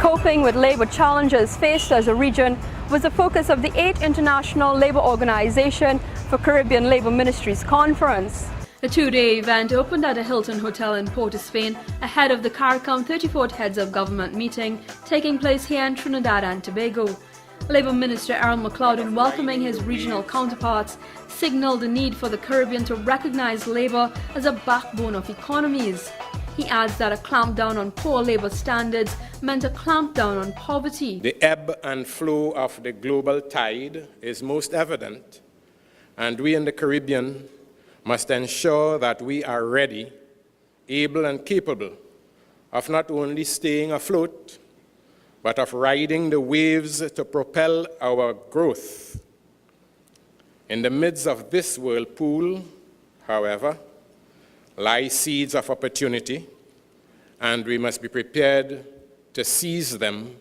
Coping with labour challenges faced as a region was the focus of the 8th International Labour Organization for Caribbean Labour Ministries Conference. The two-day event opened at a Hilton Hotel in Port of Spain ahead of the CARICOM 34th Heads of Government meeting taking place here in Trinidad and Tobago. Labour Minister Aaron McLeod, in welcoming his regional counterparts, signalled the need for the Caribbean to recognise labour as a backbone of economies. He adds that a clampdown on poor labour standards meant a clampdown on poverty. The ebb and flow of the global tide is most evident, and we in the Caribbean must ensure that we are ready, able and capable of not only staying afloat, but of riding the waves to propel our growth. In the midst of this whirlpool, however, lie seeds of opportunity, and we must be prepared to seize them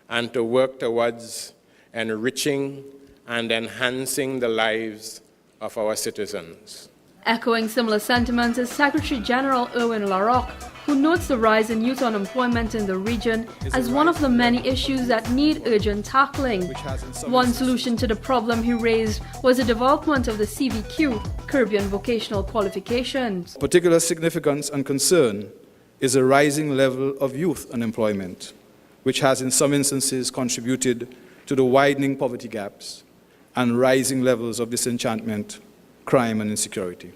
and to work towards enriching and enhancing the lives of our citizens. Echoing similar sentiments is Secretary General Erwin LaRocque, who notes the rise in youth unemployment in the region as one of the many issues that need urgent tackling. One solution to the problem he raised was the development of the CVQ, Caribbean Vocational Qualifications. Particular significance and concern is a rising level of youth unemployment, which has in some instances contributed to the widening poverty gaps and rising levels of disenchantment, crime and insecurity.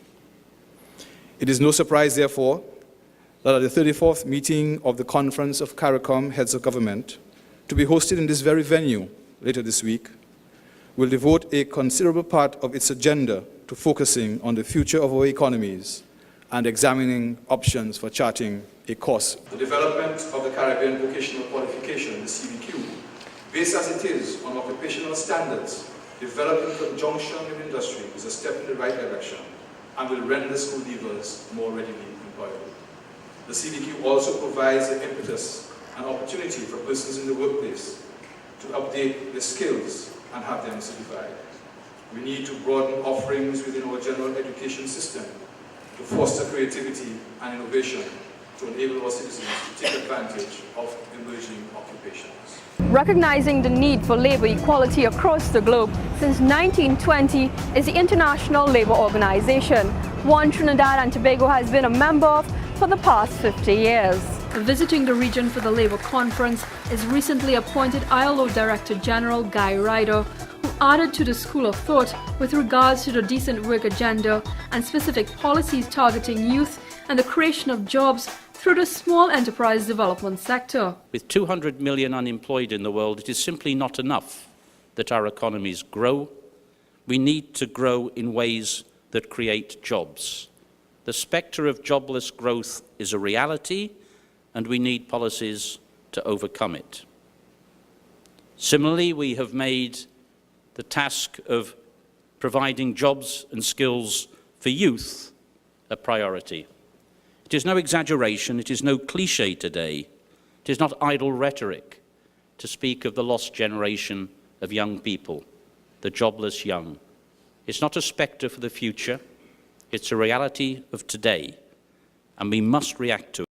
It is no surprise, therefore, that at the 34th meeting of the Conference of CARICOM Heads of Government, to be hosted in this very venue later this week, will devote a considerable part of its agenda to focusing on the future of our economies and examining options for charting a course. The development of the Caribbean Vocational Qualification, the CVQ, based as it is on occupational standards, developed in conjunction with industry, is a step in the right direction and will render school leavers more readily employable. The CVQ also provides the impetus and opportunity for persons in the workplace to update their skills and have them certified. We need to broaden offerings within our general education system to foster creativity and innovation to enable our citizens to take advantage of emerging occupations. Recognizing the need for labour equality across the globe since 1920 is the International Labour Organization, one Trinidad and Tobago has been a member of for the past 50 years. Visiting the region for the Labour Conference is recently appointed ILO Director General Guy Ryder, who added to the school of thought with regards to the decent work agenda and specific policies targeting youth and the creation of jobs through the small enterprise development sector. With 200 million unemployed in the world, it is simply not enough that our economies grow. We need to grow in ways that create jobs. The spectre of jobless growth is a reality, and we need policies to overcome it. Similarly, we have made the task of providing jobs and skills for youth a priority. It is no exaggeration, it is no cliché today, it is not idle rhetoric to speak of the lost generation of young people, the jobless young. It's not a spectre for the future, it's a reality of today, and we must react to it.